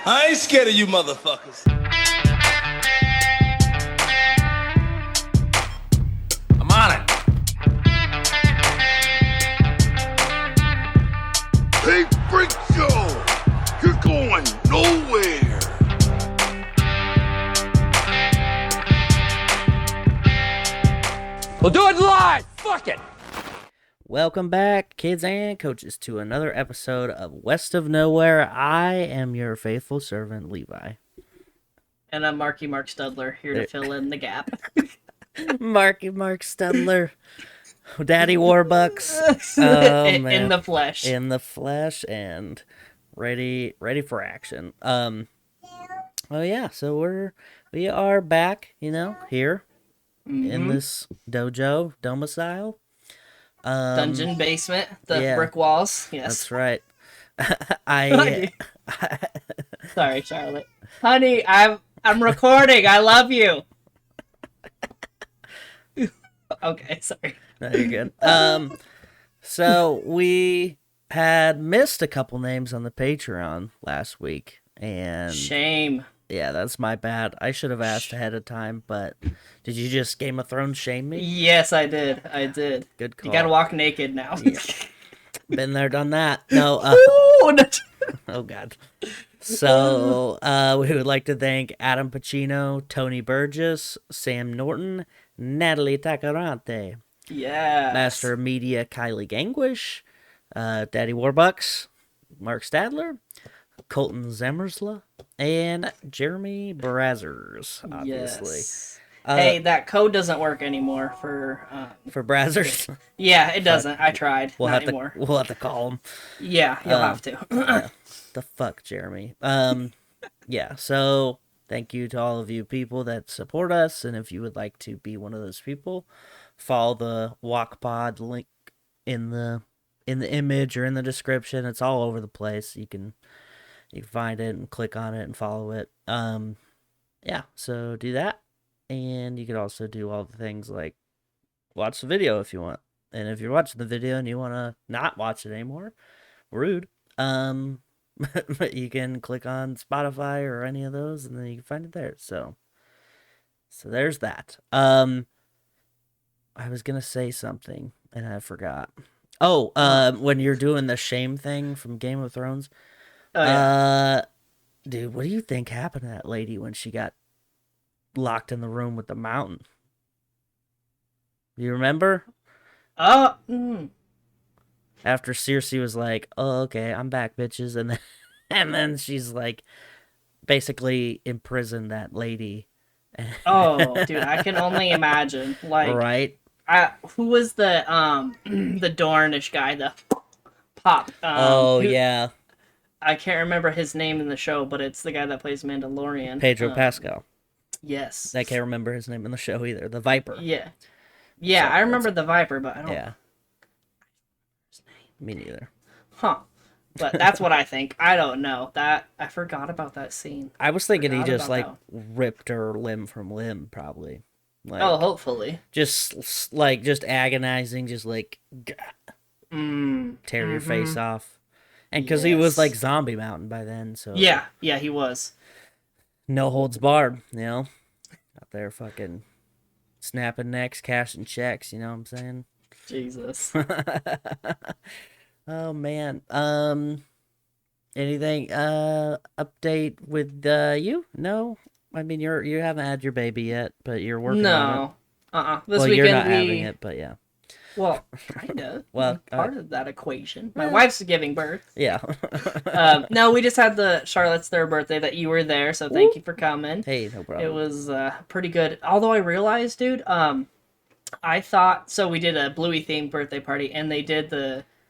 I ain't scared of you motherfuckers. I'm on it. Hey, Freak Show! You're going nowhere! We'll do it live! Fuck it! Welcome back, kids and coaches, to another episode of West of Nowhere. I am your faithful servant, Levi. And I'm Marky Mark Studler, here to fill in the gap. Marky Mark Studler. Daddy Warbucks. In the flesh. In the flesh and ready for action. Oh yeah, so we are back, here in this dojo domicile. Dungeon basement, the brick walls. Yes. That's right. Sorry, Charlotte. Honey, I'm recording. I love you. Okay, sorry. No, you're good. So we had missed a couple names on the Patreon last week, and Shame. yeah, that's my bad. I should have asked ahead of time, but did you just Game of Thrones shame me? Yes, I did. Good call. You gotta walk naked now. Yeah. Been there, done that. No. Oh God. So we would like to thank Adam Pacino, Tony Burgess, Sam Norton, Natalie Tacarante, Yeah. Master of Media Kylie Gangwish, Daddy Warbucks, Mark Stadler, Colton Zemmersla, and Jeremy Brazzers, obviously. Yes. Hey, that code doesn't work anymore for Brazzers. Yeah, it doesn't. I tried. We'll Not have anymore. we'll have to call him. Yeah, you'll have to. Yeah. The fuck, Jeremy. Yeah, so thank you to all of you people that support us, and if you would like to be one of those people, follow the Walk Pod link in the image or in the description. It's all over the place. You can find it and click on it and follow it. Yeah, so do that. And you could also do all the things like watch the video if you want. And if you're watching the video and you want to not watch it anymore, rude. But you can click on Spotify or any of those and then you can find it there. So there's that. I was going to say something and I forgot. Oh, when you're doing the shame thing from Game of Thrones. Oh, yeah. Dude, what do you think happened to that lady when she got locked in the room with the mountain? You remember? After Cersei was like, "Oh, okay, I'm back, bitches," and then she's like, basically imprisoned that lady. Oh, dude, I can only imagine. Like, right? Who was the the Dornish guy? The Pop. Yeah, I can't remember his name in the show, but it's the guy that plays Mandalorian. Pedro Pascal. Yes. I can't remember his name in the show either. The Viper. Yeah. Yeah, I remember the Viper, but I don't. Yeah. Me neither. Huh. But that's what I think. I don't know. I forgot about that scene. I was thinking he just like that. ripped her limb from limb, probably. Like, Oh, hopefully. just agonizing, just like tear your face off. And because he was like Zombie Mountain by then, so Yeah, he was. no holds barred, out there fucking snapping necks, cashing checks, you know what I'm saying? Jesus. Oh man. Anything update with you? No? I mean you haven't had your baby yet, but you're working on it. This Well, weekend you're not having it, but yeah. Well, kinda. Well, part of that equation. My wife's giving birth. Yeah. No, we just had Charlotte's third birthday that you were there, so thank you for coming. Hey, no problem. It was pretty good. Although I realized, dude, I thought so. We did a Bluey themed birthday party, and we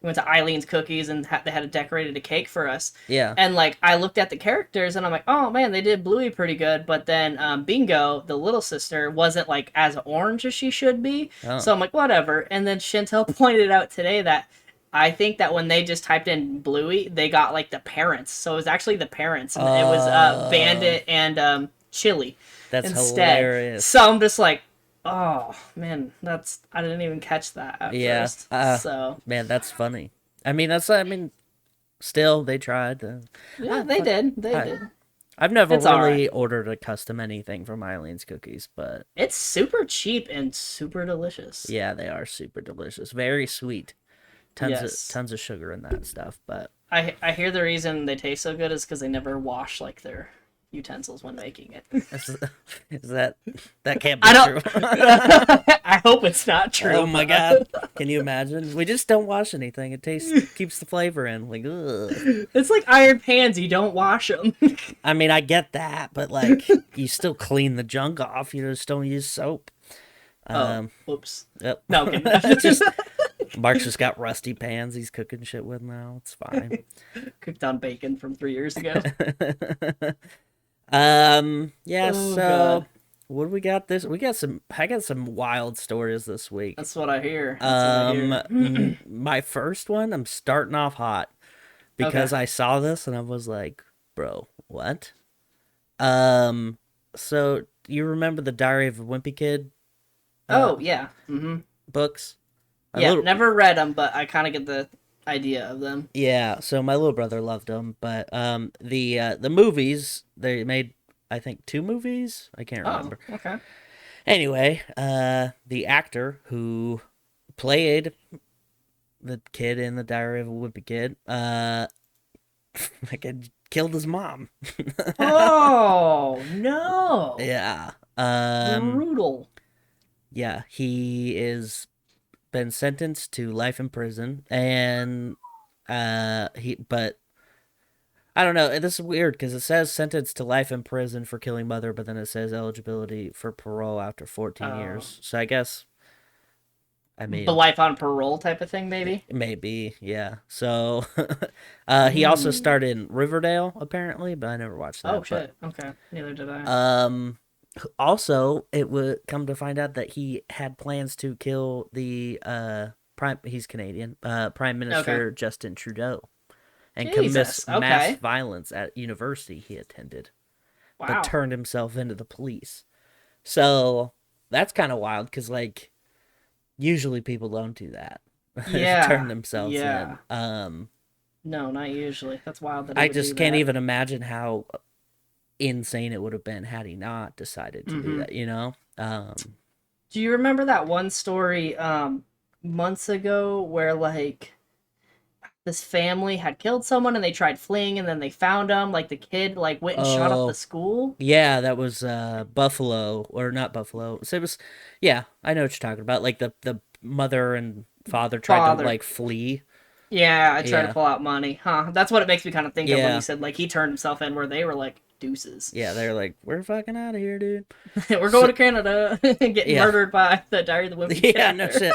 went to Eileen's Cookies, and they had decorated a cake for us. Yeah. And like I looked at the characters, and I'm like, oh man, they did Bluey pretty good. But then Bingo, the little sister, wasn't like as orange as she should be. Oh. So I'm like, whatever. And then Chantel pointed out today that I think that when they just typed in Bluey, they got like the parents. So it was actually the parents, and it was Bandit and Chili. That's instead. hilarious. So I'm just like, oh man, I didn't even catch that at first. So man, that's funny. I mean, still they tried. yeah, they did. I've never It's all really right. ordered a custom anything from Eileen's Cookies, but It's super cheap and super delicious. yeah, they are super delicious. Very sweet. Yes. Tons of sugar in that stuff, but I hear the reason they taste so good is because they never wash like their utensils when making it. is that can't be I true. don't. I hope it's not true. Oh my god. Can you imagine? We just don't wash anything. It keeps the flavor in. Like, ugh. It's like iron pans. You don't wash them. I mean, I get that, but like, you still clean the junk off. You just don't use soap. Oops. Yep. No, okay. just Mark's just got rusty pans he's cooking shit with now. It's fine. Cooked on bacon from 3 years ago. Yeah, Oh, so God. what do we got this? I got some wild stories this week. That's what I hear. That's what I hear. My first one, I'm starting off hot because I saw this and I was like, bro, what? So you remember the Diary of a Wimpy Kid Oh, yeah. Mm-hmm. books? Yeah, never read them, but I kind of get the idea of them. Yeah, so my little brother loved them, but the movies, they made, I think, 2 movies. I can't remember. Oh, okay. Anyway, the actor who played the kid in the Diary of a Wimpy Kid, like, killed his mom. Oh, no. Yeah. Brutal. Yeah, he is been sentenced to life in prison, and but I don't know. This is weird because it says sentenced to life in prison for killing mother, but then it says eligibility for parole after 14 years. So I guess, I mean, The life on parole type of thing, maybe? maybe, yeah. So he also starred in Riverdale, apparently, but I never watched that. Oh, shit. Okay. Neither did I. Also, it would come to find out that he had plans to kill the he's Canadian, Prime Minister Justin Trudeau, and Jesus, commit okay. mass violence at university he attended, Wow. but turned himself into the police. So that's kind of wild because, like, usually people don't do that. Yeah. Turn themselves Yeah. in. No, not usually. That's wild that he I would just do can't that. even imagine how insane it would have been had he not decided to do that, you know? Do you remember that one story months ago where like this family had killed someone and they tried fleeing and then they found him, like the kid like went and shot up Oh. the school? Yeah, that was Buffalo, or not Buffalo. So it was, yeah, I know what you're talking about. Like the mother and father tried to, like, flee. Yeah, I tried Yeah. to pull out money. Huh. That's what it makes me kind of think of when Yeah. you said like he turned himself in, where they were like deuces. Yeah, they're like, we're fucking out of here, dude. We're going to Canada and getting Yeah. murdered by the Diary of the Wimpy Kid. Yeah, no shit.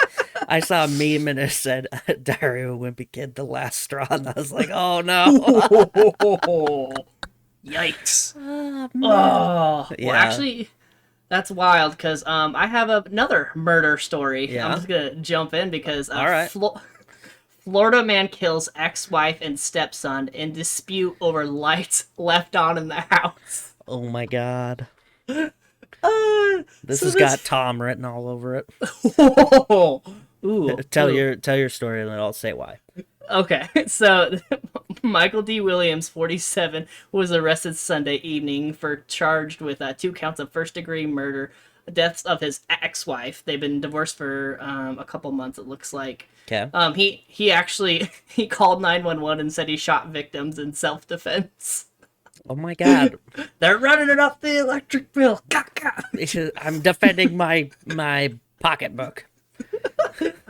I saw a meme and it said, Diary of a Wimpy Kid, the last straw. And I was like, oh no. Yikes. Oh, man. Oh, well, Yeah. actually, that's wild because I have another murder story. Yeah? I'm just gonna jump in because All right. Florida man kills ex-wife and stepson in dispute over lights left on in the house. Oh my god. This So has got Tom written all over it. Ooh, Tell ooh. your story and then I'll say why. Okay, so Michael D. Williams, 47, was arrested Sunday evening for charged with 2 counts of first-degree murder, deaths of his ex-wife. They've been divorced for a couple months, it looks like. Okay. He actually he called 911 and said he shot victims in self-defense. Oh my god. They're running it up the electric bill. I'm defending my pocketbook.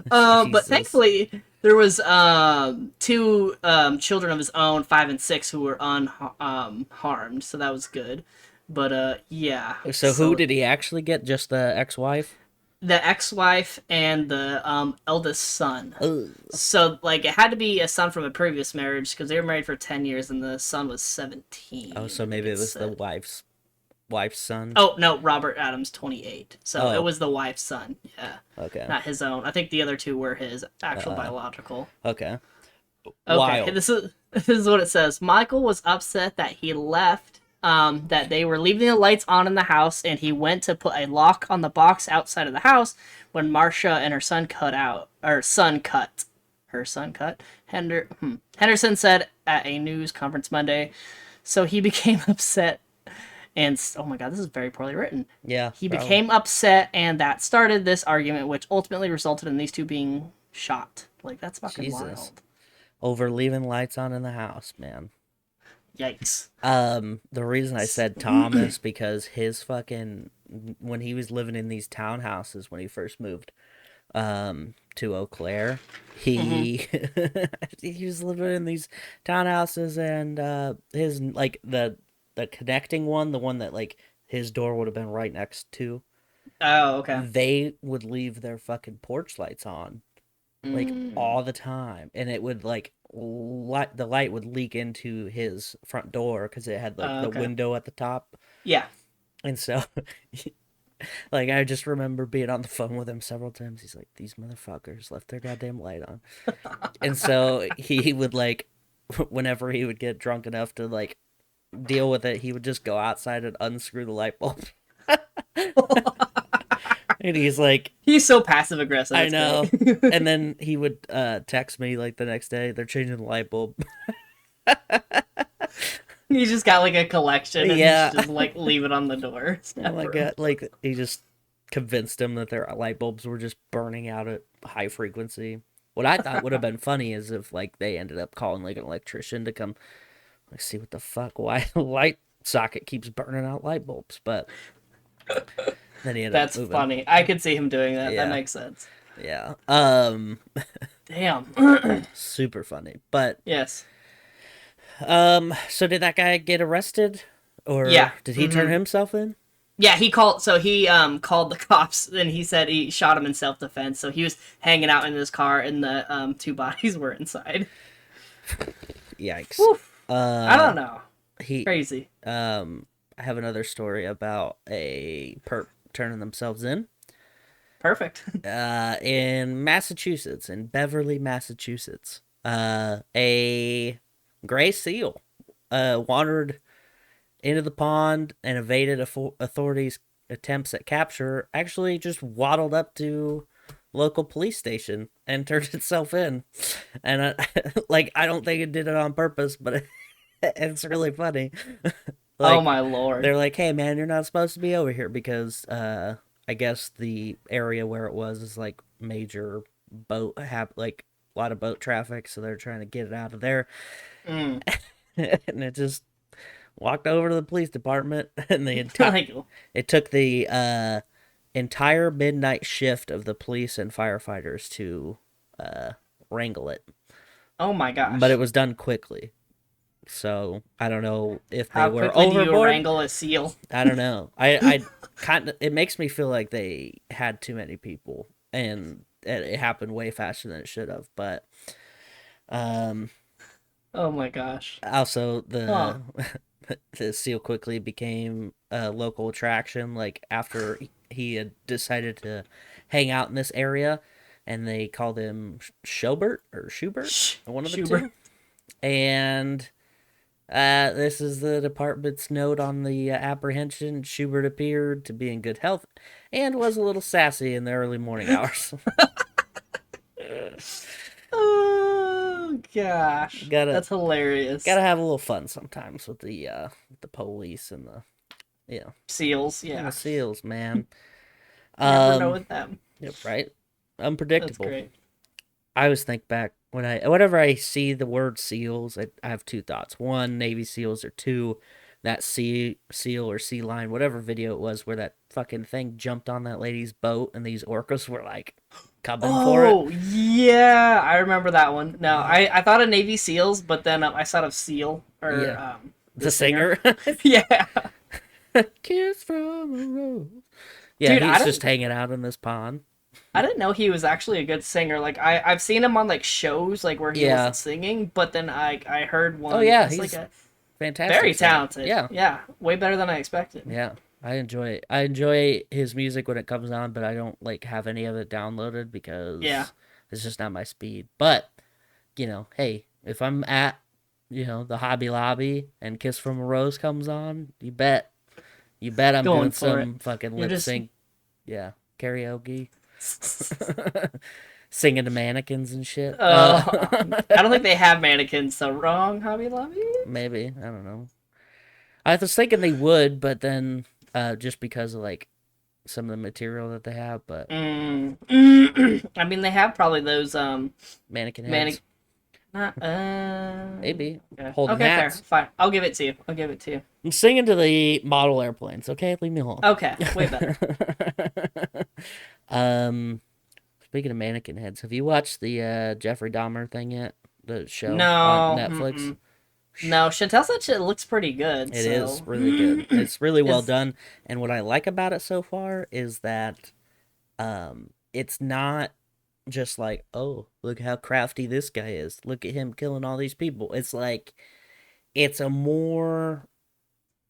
But Jesus. thankfully there was 2 children of his own, 5 and 6, who were unharmed, so that was good. But yeah. So who did he actually get? Just the ex-wife? The ex-wife and the eldest son. Ugh. So like it had to be a son from a previous marriage because they were married for 10 years and the son was 17. Oh, so maybe it was the wife's son. Oh no, Robert Adams, 28. So Oh. it was the wife's son. Yeah, Okay. not his own. I think the other 2 were his actual biological. Okay. Okay, Wild. this is what it says. Michael was upset that he left, that they were leaving the lights on in the house, and he went to put a lock on the box outside of the house when Marcia and her son cut. Henderson said at a news conference Monday. So he became upset And oh my god, this is very poorly written. Yeah. He probably. became upset, and that started this argument, which ultimately resulted in these two being shot. Like, that's fucking Jesus. wild. Over leaving lights on in the house, man. Yikes. The reason I said Tom is because his fucking when he was living in these townhouses when he first moved to Eau Claire, he he was living in these townhouses and his like the connecting one, the one that like his door would have been right next to, Oh, okay. they would leave their fucking porch lights on like all the time, and it would like the light would leak into his front door because it had like the Okay. window at the top, Yeah. and so like I just remember being on the phone with him several times. He's like, these motherfuckers left their goddamn light on. And so he would like whenever he would get drunk enough to like deal with it, he would just go outside and unscrew the light bulb. And he's like, He's so passive aggressive. I know. And then he would text me like the next day, they're changing the light bulb. He's just got like a collection and Yeah. just like leave it on the door. Oh my god! Like he just convinced him that their light bulbs were just burning out at high frequency. What I thought would have been funny is if like they ended up calling like an electrician to come like see what the fuck why the light socket keeps burning out light bulbs. But then he ended That's up moving. funny. I could see him doing that. Yeah. That makes sense. Yeah. Damn. Super funny. But Yes. so did that guy get arrested, or Yeah. did he turn himself in? Yeah, he called the cops and he said he shot him in self-defense. So he was hanging out in his car and the two bodies were inside. Yikes. Woof. I don't know. He Crazy. I have another story about a perp turning themselves in. Perfect. In Massachusetts, in Beverly, Massachusetts, a gray seal wandered into the pond and evaded authorities' attempts at capture. Actually, just waddled up to local police station and turned itself in. And I don't think it did it on purpose, but it's really funny. Oh my lord. They're like, hey man, you're not supposed to be over here because I guess the area where it was is like major like a lot of boat traffic, so they're trying to get it out of there. And it just walked over to the police department, and the entire it took the entire midnight shift of the police and firefighters to wrangle it. Oh my gosh. But it was done quickly. So I don't know if they How were quickly do you overboard. wrangle a seal? I don't know. I kind of, it makes me feel like they had too many people, and it happened way faster than it should have. But Oh my gosh. also Huh. the seal quickly became a local attraction. Like after he had decided to hang out in this area, and they called him Schubert or Schubert, one of the Schubert. two. And this is the department's note on the apprehension. Schubert appeared to be in good health and was a little sassy in the early morning hours. Oh gosh. That's hilarious. Gotta have a little fun sometimes with the police and the Seals, and yeah. the seals, man. Never know with them. Yep, right. That's Unpredictable. great. I always think back whenever I see the word seals, I have two thoughts. One, Navy SEALs, or two, that seal or sea lion, whatever video it was, where that fucking thing jumped on that lady's boat and these orcas were like coming for it. Oh yeah, I remember that one. No, I thought of Navy SEAls, but then I thought of Seal or Yeah. The singer. Yeah. Kiss from a rose. Yeah, Dude, he's just hanging out in this pond. I didn't know he was actually a good singer. Like I've seen him on like shows like where he wasn't singing, but then I heard one. Oh yeah, that's, he's like a fantastic. very singer. talented. Yeah, way better than I expected. Yeah, I enjoy his music when it comes on, but I don't like have any of it downloaded because it's just not my speed. But hey, if I'm at the Hobby Lobby and Kiss from a Rose comes on, you bet I'm Going doing for some it. fucking You're lip just- sync, karaoke, singing to mannequins and shit. I don't think they have mannequins, so wrong, Hobby Lobby. Maybe, I don't know. I was thinking they would, but then just because of like some of the material that they have, but I mean, they have probably those mannequin manic. heads, Not maybe Okay, holding okay, fair, hats. fine. I'll give it to you. I'll give it to you. I'm singing to the model airplanes. Okay, leave me alone. Okay, way better. um, Speaking of mannequin heads, have you watched the Jeffrey Dahmer thing yet? The show on No, Netflix. no. Chantel said it looks pretty good. It So is really good. It's really well Is- done, and what I like about it so far is that it's not just like, oh, look how crafty this guy is. Look at him killing all these people. It's like it's a more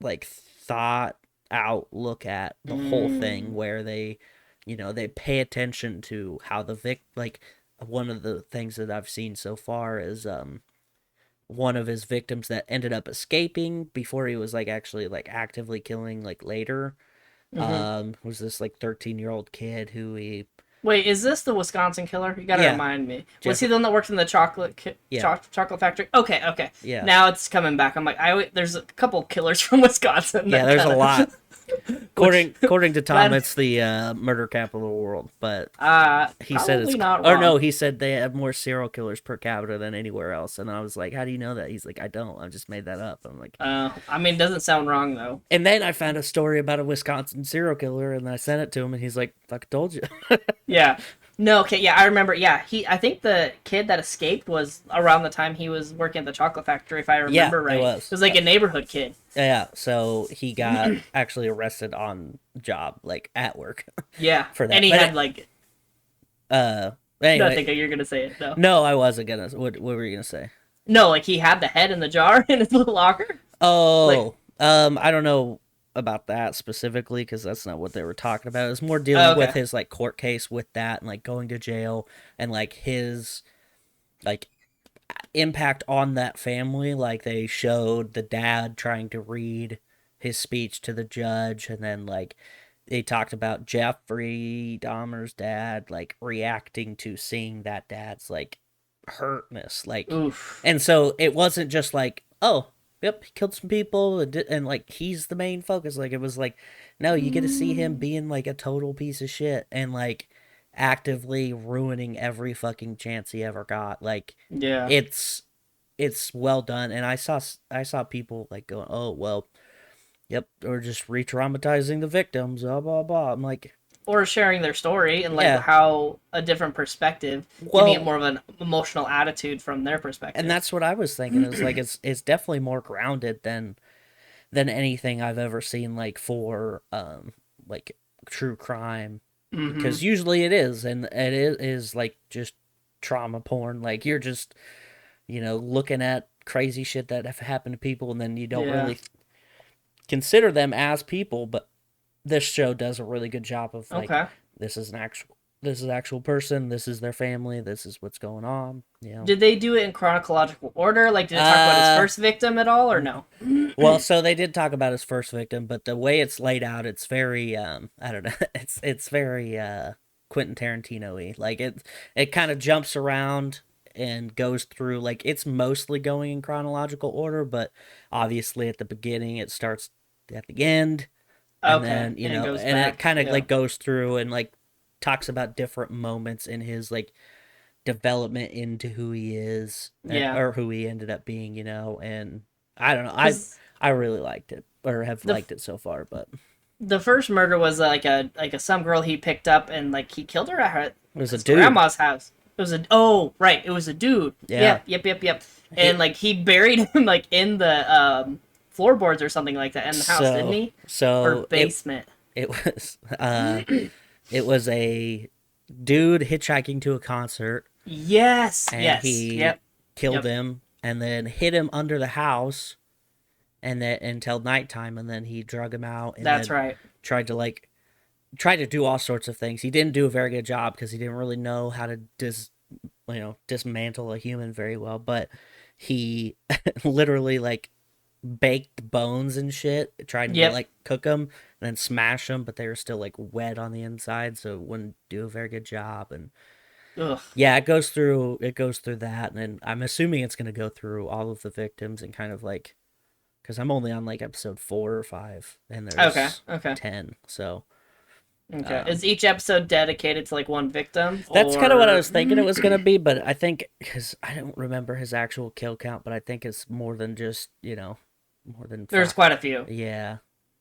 like thought out look at the whole thing where they, they pay attention to how like one of the things that I've seen so far is one of his victims that ended up escaping before he was like actually like actively killing like later was this like 13-year-old kid who he Wait, is this the Wisconsin killer? You gotta Yeah. remind me. Was Jeff- he the one that worked in the Yeah. chocolate factory? Okay, okay. Yeah. Now it's coming back. I'm like, there's a couple killers from Wisconsin. Yeah, that there's a kinda- lot. According to Tom, that- it's the murder capital of the world, but he said Probably it's not or wrong. no, he said they have more serial killers per capita than anywhere else, and I was like, how do you know that? He's like, I don't. I just made that up. I'm like, I mean, doesn't sound wrong though. and then I found a story about a Wisconsin serial killer, and I sent it to him, and he's like, "Fuck, told you." Yeah. No, okay, yeah, I remember. Yeah, I think the kid that escaped was around the time he was working at the chocolate factory, if I remember it right. was. It was like a neighborhood kid. Yeah, so he got actually arrested on job, like at work, Yeah. for that. And he But had like. Anyway, I think you're gonna say it though. no, I wasn't gonna. What were you gonna say? No, like he had the head in the jar in his little locker. Oh, I don't know about that specifically because that's not what they were talking about. It was more dealing Oh, okay. with his like court case with that and like going to jail and like his like impact on that family. Like they showed the dad trying to read his speech to the judge, and then like they talked about Jeffrey Dahmer's dad like reacting to seeing that dad's like hurtness, like. Oof. And so it wasn't just like, oh, yep, he killed some people and like he's the main focus. Like it was like, no, you get to see him being like a total piece of shit and like actively ruining every fucking chance he ever got. Like Yeah. it's well done. And I saw people like going, oh well, yep, or just re-traumatizing the victims, blah blah blah. I'm like, Or sharing their story and like Yeah. how a different perspective, Well- giving it more of an emotional attitude from their perspective. and that's what I was thinking. It was like it's definitely more grounded than anything I've ever seen like for like true crime, because usually it is, and it is like just trauma porn. Like you're just looking at crazy shit that have happened to people, and then you don't Yeah. really consider them as people. But this show does a really good job of like, Okay. this is an actual person, this is their family, this is what's going on. Did they do it in chronological order? Like, did it talk about his first victim at all, or no? Well, so they did talk about his first victim, but the way it's laid out, it's very I don't know, it's very Quentin Tarantino-y. Like it kind of jumps around and goes through, like it's mostly going in chronological order, but obviously at the beginning it starts at the end. And Okay. then, And it goes and back, it kind of yeah. like goes through and like talks about different moments in his like development into who he is, Yeah. or who he ended up being, and I don't know. 'Cause I really liked it, or have The- liked it so far, but the first murder was like a some girl he picked up and like he killed her at her it was a his dude. grandma's house. It was it was a dude. Yeah. Yep. And like he buried him like in the floorboards or something like that in the house, didn't he? So Or basement. it was it was a dude hitchhiking to a concert, Yes. and yes. he Yep. killed Yep. him and then hid him under the house, and then until nighttime, and then he drug him out. And That's then right. tried to do all sorts of things. He didn't do a very good job because he didn't really know how to dismantle a human very well, but he literally like baked bones and shit, tried to Yep. like cook them and then smash them, but they were still like wet on the inside, so it wouldn't do a very good job. And Ugh. yeah, it goes through that, and then I'm assuming it's going to go through all of the victims and kind of like because I'm only on like episode 4 or 5, and there's Okay. 10. So Okay. Is each episode dedicated to like one victim? that's kind of what I or- was thinking it was gonna be, but I think because I don't remember his actual kill count, but I think it's more than just more than There's 5. quite a few. Yeah,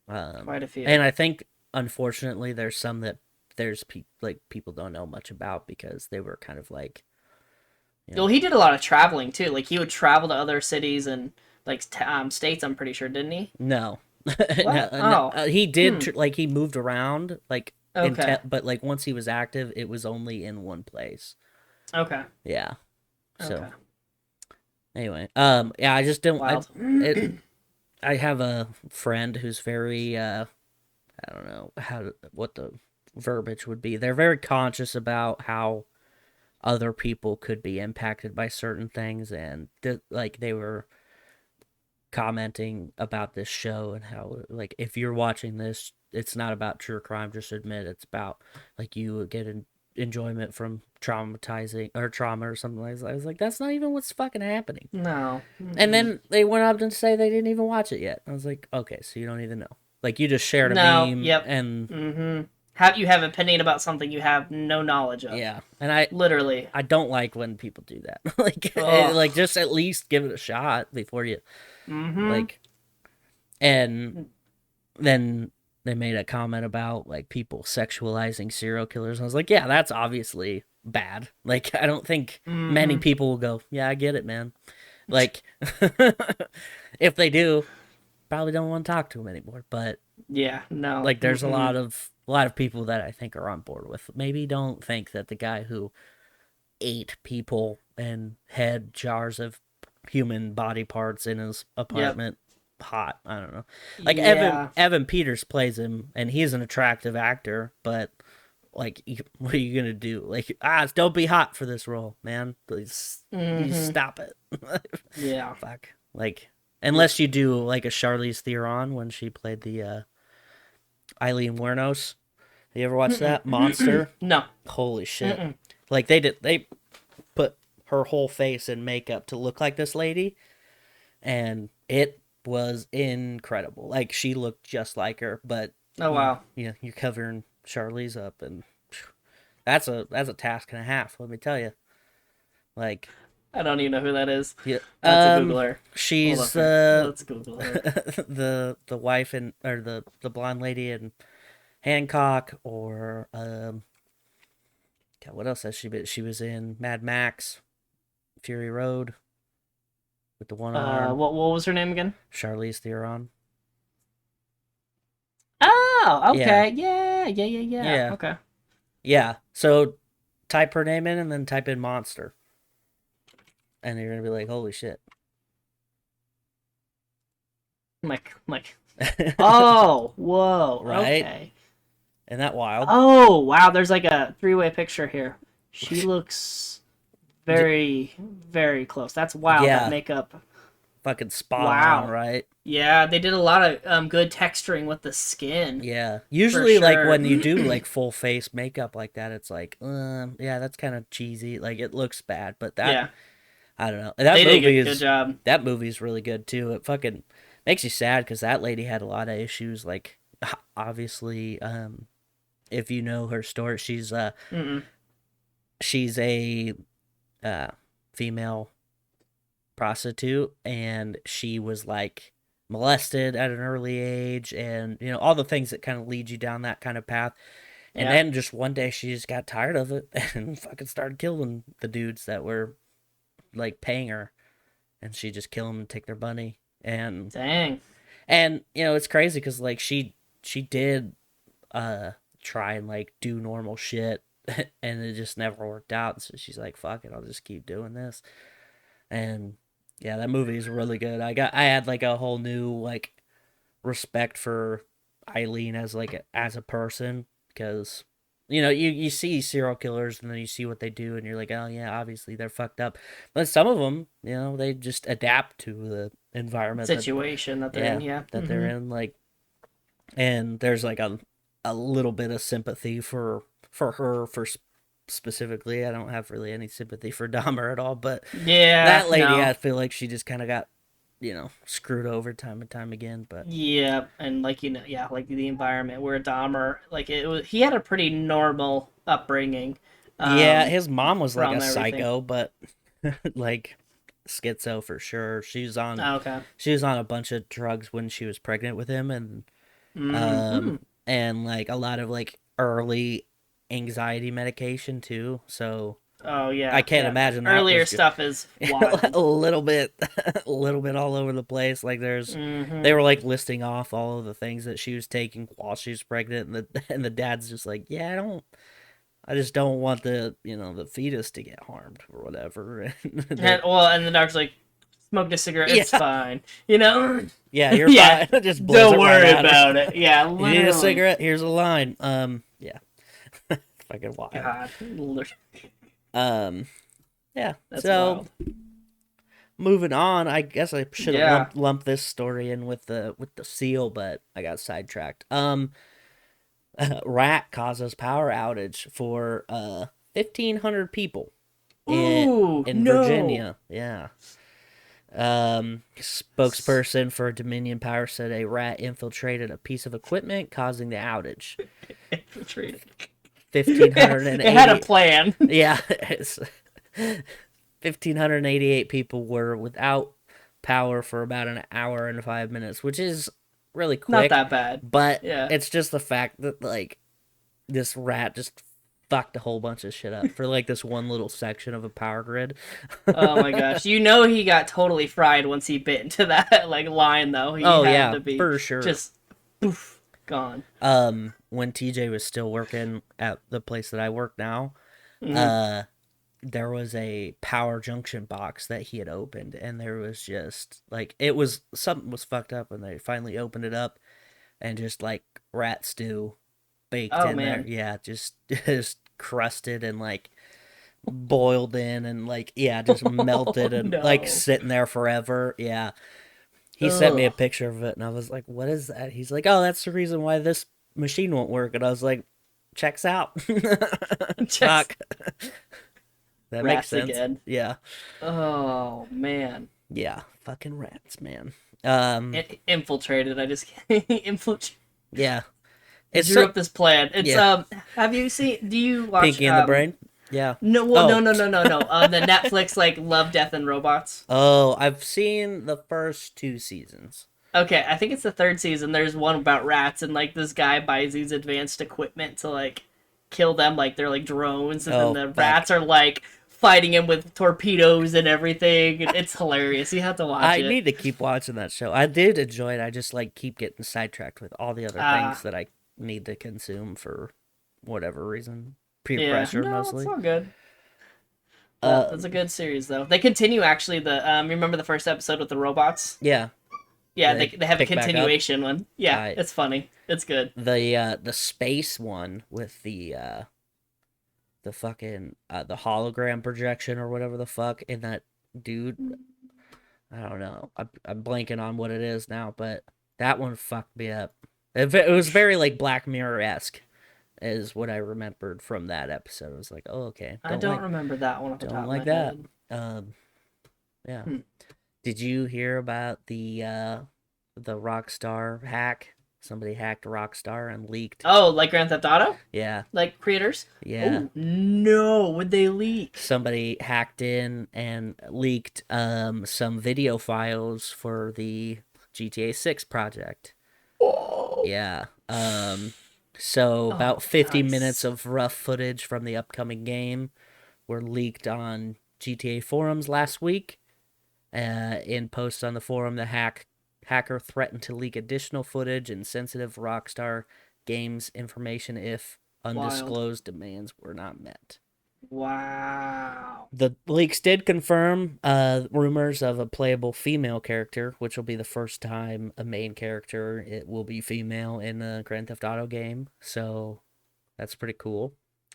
Quite a few. and I think unfortunately there's some that people don't know much about because they were kind of like Well, he did a lot of traveling too. Like he would travel to other cities and like states. I'm pretty sure, didn't he? no. What? He did like he moved around like Okay. but like once he was active it was only in one place. Okay. Yeah. So Okay. anyway, yeah, I just don't Wild. I have a friend who's very I don't know what the verbiage would be. They're very conscious about how other people could be impacted by certain things, and like they were commenting about this show and how like if you're watching this, it's not about true crime. Just admit it's about like you get enjoyment from traumatizing or trauma or something like that. I was like, that's not even what's fucking happening. No. And then they went up and say they didn't even watch it yet. I was like, okay, so you don't even know. Like you just shared a No, meme yep. and You have an opinion about something you have no knowledge of. yeah, and I Literally. don't like when people do that. Like Ugh. like just at least give it a shot before you Mm-hmm. like. And then they made a comment about like people sexualizing serial killers. And I was like, yeah, that's obviously bad. Like I don't think many people will go, yeah, I get it, man. Like if they do, probably don't want to talk to them anymore. But Yeah. No. like there's a lot of people that I think are on board with. Maybe don't think that the guy who ate people and had jars of human body parts in his apartment hot. I don't know. Like Yeah. Evan Peters plays him and he's an attractive actor, but like what are you gonna do? Like don't be hot for this role, man. Please you stop it. Yeah. Fuck. Like unless you do like a Charlize Theron when she played the Eileen Wuornos. You ever watch that Monster? No. Holy shit. Like they put her whole face in makeup to look like this lady and it was incredible. Like she looked just like her, but Oh wow. you're covering Charlize up and that's a task and a half, let me tell you. Like I don't even know who that is. yeah, That's a Googler. she's Hold on, let's Google her. the wife and or the blonde lady in Hancock or God, what else has she been? She was in Mad Max, Fury Road, with the one arm. What was her name again? Charlize Theron. Oh, okay. Yeah. Okay. Yeah. So type her name in and then type in monster, and you're gonna be like, holy shit. Like. Oh, whoa. Right? Okay. Isn't that wild? Oh, wow. There's like a three-way picture here. She looks very, very close. That's wild. Yeah. That makeup. Fucking spot Wow. on, right? Yeah, they did a lot of good texturing with the skin. Yeah. Usually, like sure. when you do like full face makeup like that, it's like, yeah, that's kind of cheesy. Like it looks bad, but that Yeah. I don't know. That They did movie a good job. That movie's really good too. It fucking makes you sad because that lady had a lot of issues. Like obviously, if you know her story, she's a female prostitute, and she was like molested at an early age, and all the things that kind of lead you down that kind of path. And then just one day she just got tired of it and fucking started killing the dudes that were like paying her, and she just kill them and take their money. And Dang. and it's crazy because like she did try and like do normal shit and it just never worked out, so she's like, fuck it, I'll just keep doing this. And yeah, that movie is really good. I had like a whole new like respect for Eileen as a person, because you see serial killers and then you see what they do and you're like, oh yeah, obviously they're fucked up. But some of them, they just adapt to the environment Situation that they're in, yeah. that they're in, like, and there's like a little bit of sympathy for her specifically. I don't have really any sympathy for Dahmer at all, but Yeah. that lady, no. I feel like she just kind of got screwed over time and time again. But Yeah, and like like the environment where Dahmer, like he had a pretty normal upbringing. yeah, his mom was like a from everything. psycho, but like schizo for sure. Oh, okay. She was on a bunch of drugs when she was pregnant with him, and Mm-hmm. and like a lot of like early anxiety medication too. So Oh yeah. I can't yeah. imagine that Earlier was stuff is wild. a little bit a little bit all over the place. Like Mm-hmm. they were like listing off all of the things that she was taking while she was pregnant, and the dad's just like, yeah, I just don't want the fetus to get harmed or whatever. And the doctor's like, smoke a cigarette, it's Yeah. fine. You know? Yeah, you're Yeah. fine. Just blows Don't it worry right out. about it. Yeah, You literally. need a cigarette? Here's a line. Yeah. Fucking wild. God, literally. Yeah. That's So wild. moving on, I guess I should have Yeah. lumped this story in with the seal, but I got sidetracked. Rat causes power outage for 1,500 people Ooh, in no. Virginia. Yeah. Spokesperson for Dominion Power said a rat infiltrated a piece of equipment, causing the outage. Infiltrated. 1,580. It had a plan. Yeah, 1,588 people were without power for about an hour and 5 minutes, which is really quick. Not that bad. But Yeah. it's just the fact that like this rat just fucked a whole bunch of shit up for like this one little section of a power grid. Oh my gosh. You know he got totally fried once he bit into that like line though. He Oh had yeah, to be for sure. just poof, gone. When TJ was still working at the place that I work now, Mhm. there was a power junction box that he had opened, and there was just like something was fucked up, and they finally opened it up, and just like rat stew baked Oh, in there. man. Yeah, just crusted and like boiled in, and like just melted and no. like sitting there forever. Yeah. He sent me a Ugh. picture of it, and I was like, "What is that?" He's like, "Oh, that's the reason why this machine won't work." And I was like, "Checks out." Fuck. That makes Rats sense. again. Yeah. Oh man. Yeah. Fucking rats, man. Infiltrated. I just infiltrated. Yeah. It's Drew up this plan. It's Yeah. Have you seen? Do you watch? Pinky in the Brain. Yeah. No, well, Oh. no. The Netflix like Love, Death, and Robots. Oh, I've seen the first 2 seasons. Okay, I think it's the 3rd season. There's one about rats, and like this guy buys these advanced equipment to like kill them, like they're like drones, and Oh, then the fuck. rats are like fighting him with torpedoes and everything. It's hilarious. You have to watch I it. need to keep watching that show. I did enjoy it. I just like keep getting sidetracked with all the other things that I need to consume for whatever reason. Peer pressure no, mostly. it's all good. It's a good series though. They continue actually. Remember the first episode with the robots? Yeah. Yeah, They they have a pick back up? continuation one. Yeah, Right. it's funny. It's good. The space one with the fucking the hologram projection or whatever the fuck in that dude. I don't know. I'm blanking on what it is now, but that one fucked me up. It was very like Black Mirror-esque is what I remembered from that episode. I was like, oh, okay. I don't remember that one off the top Don't of like my that. head. Yeah. Did you hear about the Rockstar hack? Somebody hacked Rockstar and leaked. Oh, like Grand Theft Auto? Yeah. Like creators? Yeah. Oh, no, would they leak? Somebody hacked in and leaked some video files for the GTA 6 project. Oh, Yeah. So about 50 nice. minutes of rough footage from the upcoming game were leaked on GTA forums last week. In posts on the forum, the hacker threatened to leak additional footage and sensitive Rockstar Games information if undisclosed demands were not met. Wow. The leaks did confirm rumors of a playable female character, which will be the first time a main character it will be female in a Grand Theft Auto game. So that's pretty cool.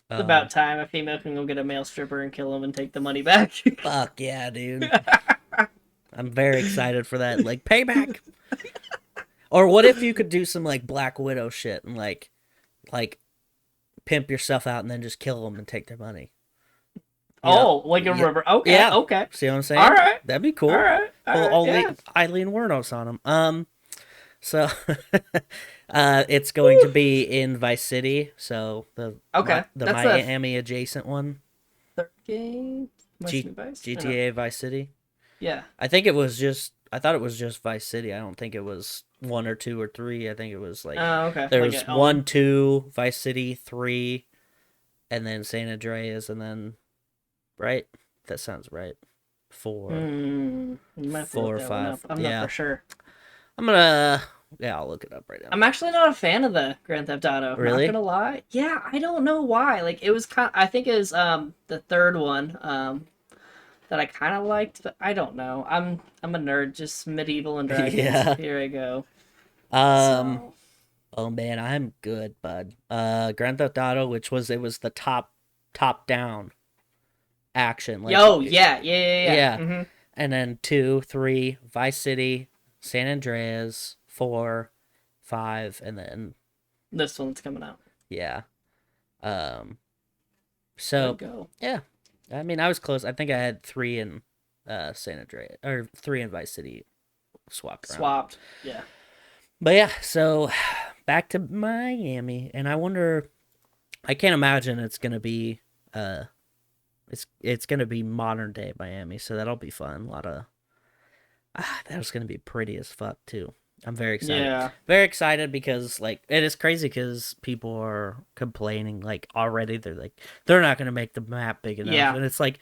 It's about time a female can go get a male stripper and kill him and take the money back. Fuck yeah, dude. I'm very excited for that. Like, payback. Or what if you could do some like Black Widow shit and like pimp yourself out and then just kill them and take their money? Oh, like a river. Okay, Yeah. okay. See what I'm saying? All right. That'd be cool. All right. I'll Yeah. Eileen Wuornos on them. So it's going to be in Vice City, so Okay. the That's Miami adjacent one. third game. GTA Vice City. Yeah. I thought it was just Vice City. I don't think it was 1 or 2 or 3. I think it was like Oh, okay. there Like was it- 1, 2, Vice City, 3, and then San Andreas, and then right. That sounds right. 4. You might have to look 4 or that one 5. up. I'm Yeah. not for sure. I'll look it up right now. I'm actually not a fan of the Grand Theft Auto. Really? Not gonna lie. Yeah, I don't know why. Like it was I think it was the third one that I kind of liked, but I don't know. I'm a nerd, just medieval and dragons. Yeah. Here I go. Oh man, I'm good, bud. Grand Theft Auto, it was the top down action. Like, Yeah. Yeah. And then 2, 3, Vice City, San Andreas, 4, 5, and then This one's coming out. yeah. There you go. Yeah. I mean, I was close. I think I had 3 in San Andreas or 3 in Vice City swapped around. Swapped. Yeah. But yeah, so back to Miami, and I wonder. I can't imagine it's gonna be it's gonna be modern day Miami, so that'll be fun. A lot of that's gonna be pretty as fuck too. I'm very excited. Yeah. Very excited because like it is crazy because people are complaining like already. They're like they're not gonna make the map big enough, Yeah. and it's like.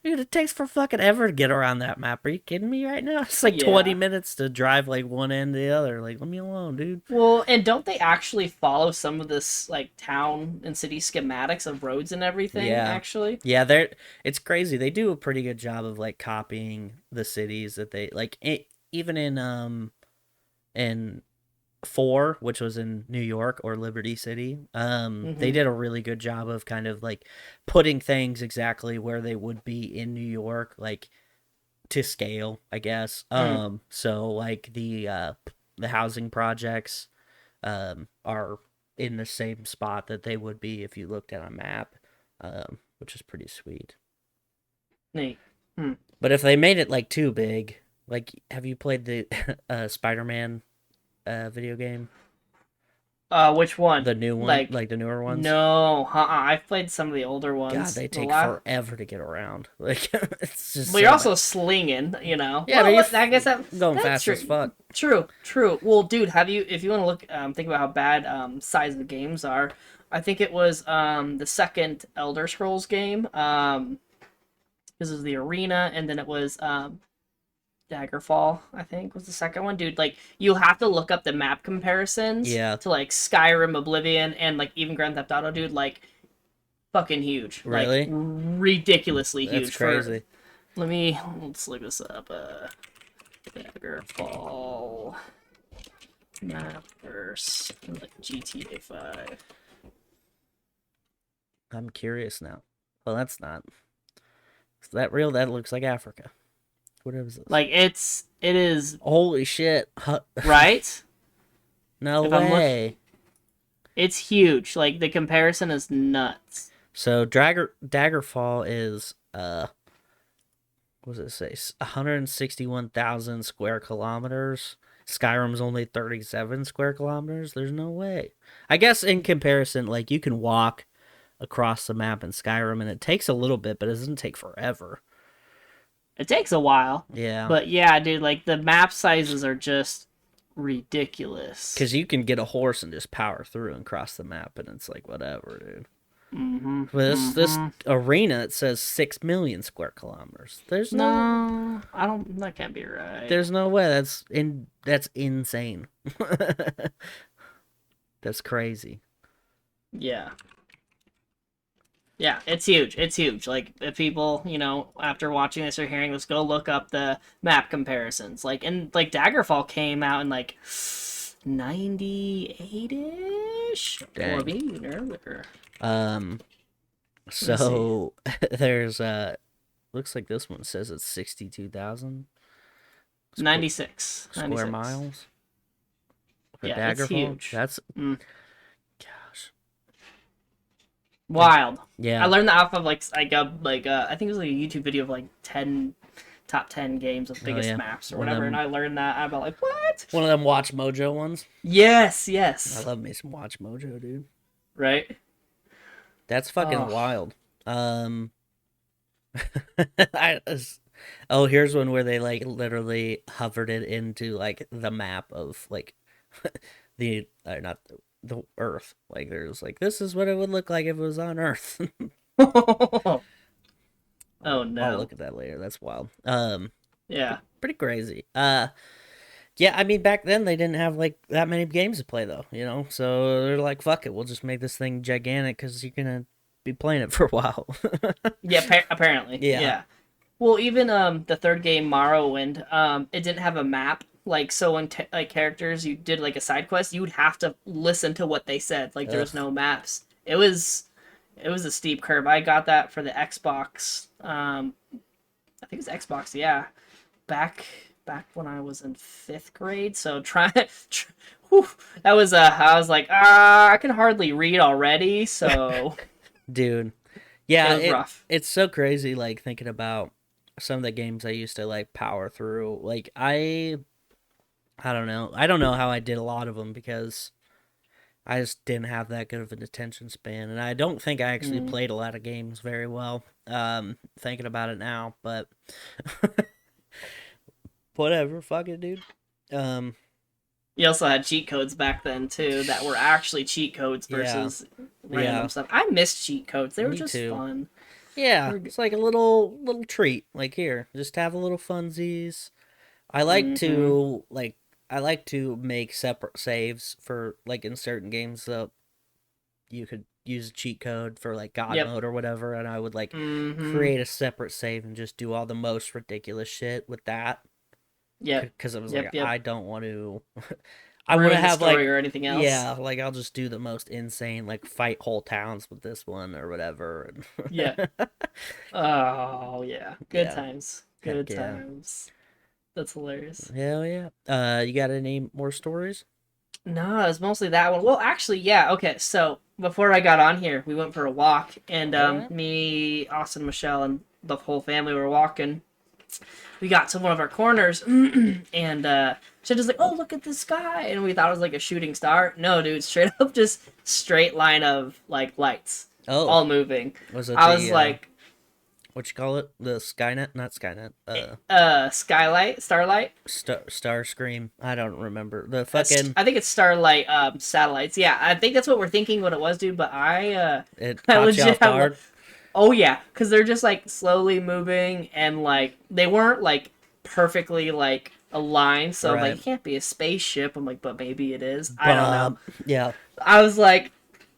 Dude, it takes for fucking ever to get around that map. Are you kidding me right now? It's like Yeah. 20 minutes to drive like one end to the other. Like, let me alone, dude. Well, and don't they actually follow some of this like town and city schematics of roads and everything? Yeah. Actually. Yeah, it's crazy. They do a pretty good job of like copying the cities that they like even in 4, which was in New York or Liberty City. They did a really good job of kind of like putting things exactly where they would be in New York, like to scale, I guess. So like the housing projects are in the same spot that they would be if you looked at a map, which is pretty sweet. Neat. But if they made it like too big, like have you played the Spider-Man video game? Which one? The new one, like the newer ones? No, I've played some of the older ones. God, they The take forever to get around. Like it's just. But you're also slinging, you know. Yeah, well, but you're I guess going that's fast true. as fuck. True. Well, dude, if you want to look, think about how bad size of the games are. I think it was the second Elder Scrolls game. This was the arena, and then it was Daggerfall, I think, was the second one. Dude, like, you'll have to look up the map comparisons to, like, Skyrim, Oblivion, and, like, even Grand Theft Auto, dude, like, fucking huge. Really? Like, ridiculously huge. That's crazy. Let's look this up. Daggerfall map versus, like, GTA 5. I'm curious now. Well, that's not. Is that real? That looks like Africa. What is this? Like, it is, Holy shit. right? No If I'm way. It's huge. Like, the comparison is nuts. So Daggerfall is what does it say? 161,000 square kilometers. Skyrim's only 37 square kilometers. There's no way. I guess in comparison, like you can walk across the map in Skyrim and it takes a little bit, but it doesn't take forever. It takes a while. Yeah. But yeah, dude, like the map sizes are just ridiculous. Because you can get a horse and just power through and cross the map, and it's like whatever, dude. This arena, it says 6 million square kilometers. There's No, I don't. That can't be right. There's no way. That's insane. That's crazy. Yeah. Yeah, it's huge. It's huge. Like, if people, after watching this or hearing this, go look up the map comparisons. Like, and like Daggerfall came out in like 98-ish, Dang. or maybe even earlier. So there's looks like this one says it's 62,000 96 square 96. miles. For Yeah, it's Daggerfall. huge. That's Mm. gosh. Wild. Yeah. I learned that off of like I think it was like a YouTube video of like 10 top 10 games with biggest yeah. maps or One of whatever, them- and I learned that. I'm about like, what? One of them Watch Mojo ones. Yes, I yes. love me some Watch Mojo, dude. Right? That's fucking Oh. wild. I here's one where they like literally hovered it into like the map of like the not the Earth. Like there's like this is what it would look like if it was on Earth. Oh I'll no. look at that later. That's wild. Yeah. Pretty crazy. Yeah, I mean back then they didn't have like that many games to play though, you know. So they're like, fuck it, we'll just make this thing gigantic because you're gonna be playing it for a while. Yeah, apparently. Yeah. Yeah. Well, even the third game, Morrowind, it didn't have a map. Like, so when like characters you did like a side quest, you would have to listen to what they said. Like, there was no maps. It was a steep curve. I got that for the Xbox. I think it was Xbox. Yeah, back when I was in 5th grade. So whew, that was I was like, I can hardly read already. So Dude. Yeah, it was rough. It's so crazy like thinking about some of the games I used to like power through. Like I don't know. I don't know how I did a lot of them because I just didn't have that good of an attention span, and I don't think I actually played a lot of games very well. Thinking about it now, but whatever, fuck it, dude. You also had cheat codes back then too that were actually cheat codes versus random stuff. I missed cheat codes. They were Me just too. fun. Yeah, it's like a little treat. Like here, just have a little funsies. I like to make separate saves for like in certain games so you could use a cheat code for like God mode or whatever, and I would like create a separate save and just do all the most ridiculous shit with that. Yeah, Because I was like, I don't want to. I ruin want to the have story like or anything else. yeah, like I'll just do the most insane like fight whole towns with this one or whatever. Yeah. Oh yeah, good Yeah. times. Heck Good yeah. times. That's hilarious. Hell yeah. You got any more stories? No, it was mostly that one. Well, actually, yeah. Okay, so before I got on here, we went for a walk, and Alright. me, Austin, Michelle, and the whole family were walking. We got to one of our corners, and she was like, "Oh, look at the sky!" And we thought it was like a shooting star. No, dude, straight up, just straight line of like lights, all moving. Was it I the, was like, what you call it? The Skynet? Not Skynet. starlight. Star Scream. I don't remember. The fucking I think it's starlight satellites. Yeah, I think that's what we're thinking what it was, dude. But it I caught you legit off guard. oh yeah, because they're just like slowly moving and like they weren't like perfectly like aligned, so I'm like, Right. it can't be a spaceship. I'm like, but maybe it is. I don't know. Yeah. I was like,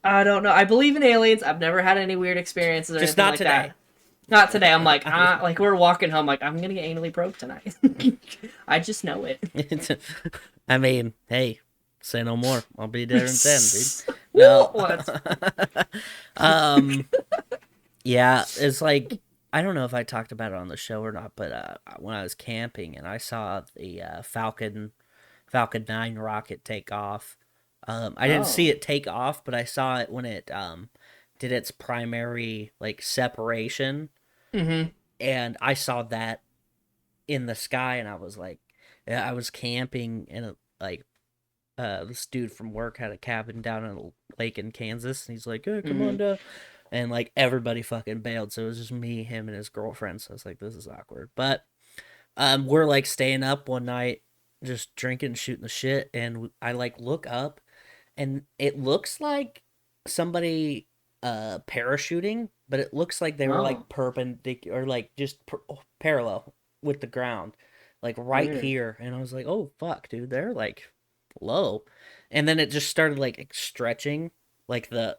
I don't know. I believe in aliens. I've never had any weird experiences or Just anything not like today. that. Not today. I'm like, like we're walking home. Like I'm gonna get anally probed tonight. I just know it. I mean, hey, say no more. I'll be there in 10, dude. No. What? Yeah, it's like I don't know if I talked about it on the show or not, but when I was camping and I saw the Falcon 9 rocket take off. I didn't see it take off, but I saw it when it did its primary like separation. Mm-hmm. And I saw that in the sky, and I was like, yeah, I was camping in this dude from work had a cabin down in a lake in Kansas, and he's like, hey, come on down. And like everybody fucking bailed, so it was just me, him, and his girlfriend. So I was like, this is awkward. But we're like staying up one night, just drinking, shooting the shit, and I like look up, and it looks like somebody parachuting, but it looks like they were like perpendicular or like just parallel with the ground, like right here. And I was like, oh fuck, dude, they're like low. And then it just started like stretching, like the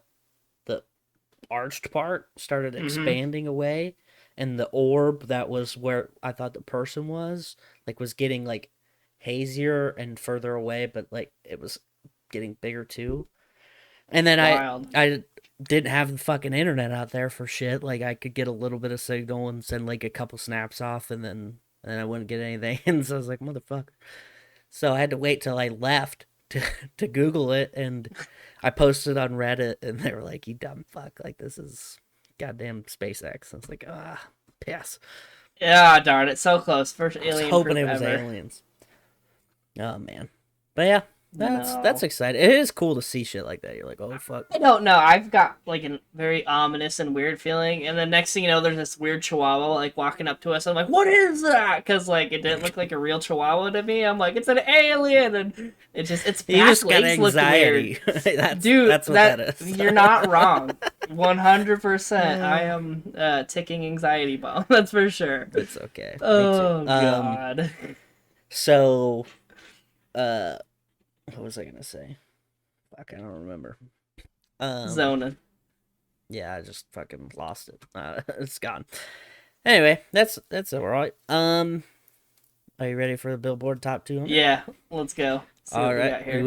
arched part started expanding away, and the orb that was where I thought the person was like was getting like hazier and further away, but like it was getting bigger too. And then I didn't have the fucking internet out there for shit. Like I could get a little bit of signal and send like a couple snaps off, and then I wouldn't get anything. And so I was like, motherfucker. So I had to wait till I left to Google it, and I posted on Reddit, and they were like, "You dumb fuck! Like this is goddamn SpaceX." I was like, "Ah, piss." Yeah, darn it, so close. First I was alien hoping proof it was ever. aliens. Oh man, but yeah, that's No. exciting. It is cool to see shit like that. You're like, "Oh fuck." I don't know. I've got like a very ominous and weird feeling, and then next thing you know, there's this weird Chihuahua like walking up to us. I'm like, "What is that?" Because like it didn't look like a real Chihuahua to me. I'm like, "It's an alien," and its You back just got legs look weird. anxiety. Dude, that's what that is. you're not wrong. 100%. I am ticking anxiety bomb. That's for sure. It's okay. Oh Me too. god. So, what was I gonna say? Fuck, I don't remember. Zoning. Yeah, I just fucking lost it. It's gone. Anyway, that's all right. Are you ready for the Billboard Top 200? Yeah, let's go. See All what we got right, here.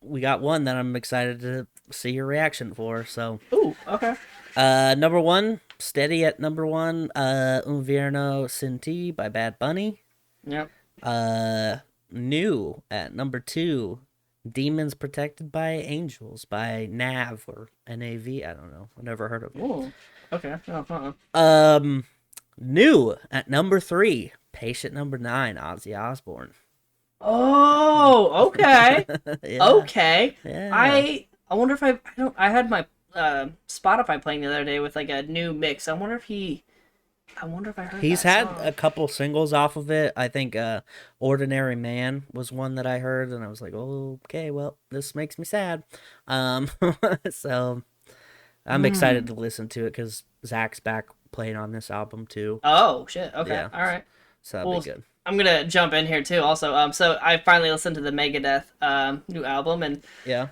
we got one that I'm excited to see your reaction for. So, Ooh, okay. number one, steady at number one. Un Vierno Sin Ti by Bad Bunny. Yep. New at number two, Demons Protected by Angels by Nav or NAV. I don't know. I've never heard of it. Ooh. Okay. Oh, New at number three, Patient number 9, Ozzy Osbourne. Oh, okay. Yeah. Okay. Yeah. I wonder if I had my Spotify playing the other day with like a new mix. I wonder if I heard He's that had song. a couple singles off of it. I think Ordinary Man was one that I heard, and I was like, oh, okay, well, this makes me sad. So I'm excited to listen to it because Zach's back playing on this album too. Oh shit. Okay. Yeah. All right. So that'll Well, be good. I'm gonna jump in here too. Also, so I finally listened to the Megadeth new album, and Yeah.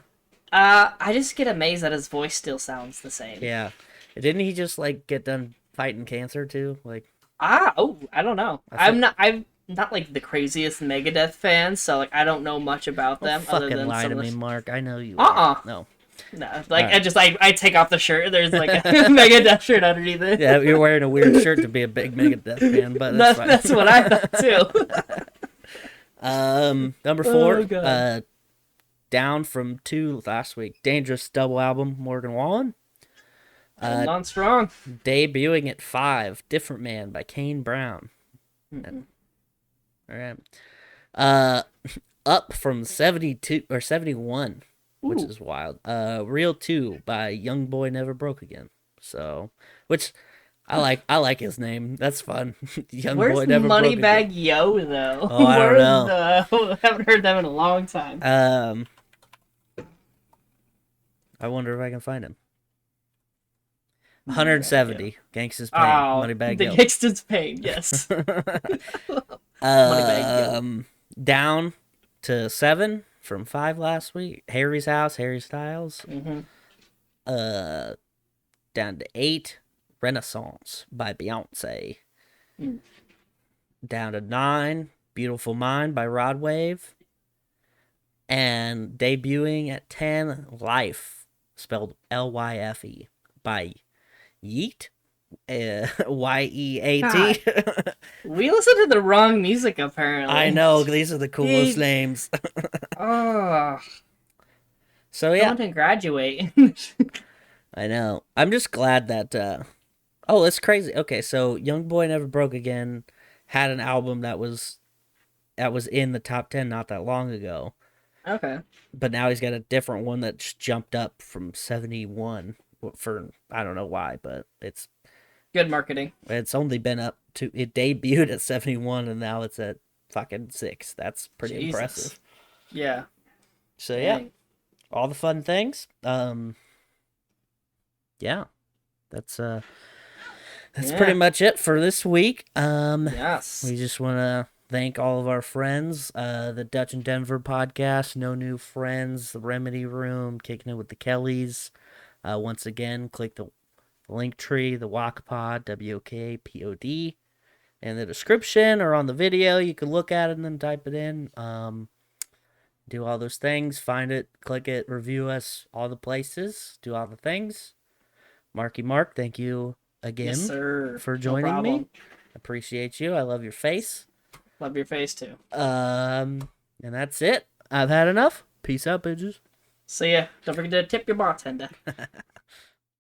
I just get amazed that his voice still sounds the same. Yeah. Didn't he just like get done fighting cancer too? Like, I don't know. I'm not like the craziest Megadeth fan, so like I don't know much about them don't other fucking than lie some to of me, the... Mark. I know you. No, like Alright. I take off the shirt and there's like a Megadeth shirt underneath it. Yeah, you're wearing a weird shirt to be a big Megadeth fan, but that's fine. That's what I thought too. Number 4, Oh, God. down from 2 last week. Dangerous double album, Morgan Wallen. Non strong. Debuting at 5, Different Man by Kane Brown. All right. Up from 72 or 71, which is wild. Real 2 by Young Boy Never Broke Again. So, which I like his name. That's fun. Young Where's Boy Never Broke Moneybag Again. Yo though? Oh, I don't know. Haven't heard them in a long time. I wonder if I can find him. 170, Gangsta's Pain, Oh, Moneybag the Yo. Gangsta's Pain. Yes. Moneybag Down to 7 from 5 last week. Harry's House, Harry Styles. Down to 8, Renaissance by Beyonce. Down to 9, Beautiful Mind by Rod Wave. And debuting at 10, Life, spelled Lyfe, by Yeet. Yeat. We listened to the wrong music apparently. I know, these are the coolest names. Oh, So I yeah, want to graduate. I know. I'm just glad that oh, it's crazy. Okay, so Young Boy Never Broke Again had an album that was in the top 10 not that long ago. Okay. But now he's got a different one that's jumped up from 71 for I don't know why, but it's Good marketing. only been up to it debuted at 71 and now it's at fucking 6. That's pretty Jesus. impressive. Yeah. So yeah, Dang. all the fun things. Yeah. That's Yeah. pretty much it for this week. Yes. We just want to thank all of our friends, the Dutch and Denver podcast, No New Friends, the Remedy Room, Kicking It with the Kellys. Once again, click the link tree, the WOKPod, WOKPOD, in the description or on the video. You can look at it and then type it in. Do all those things, find it, click it, review us, all the places, do all the things. Marky Mark, thank you again Yes, sir. for No joining me. problem. Appreciate you. I love your face. Love your face too. And that's it. I've had enough. Peace out, bitches. So yeah, don't forget to tip your bartender.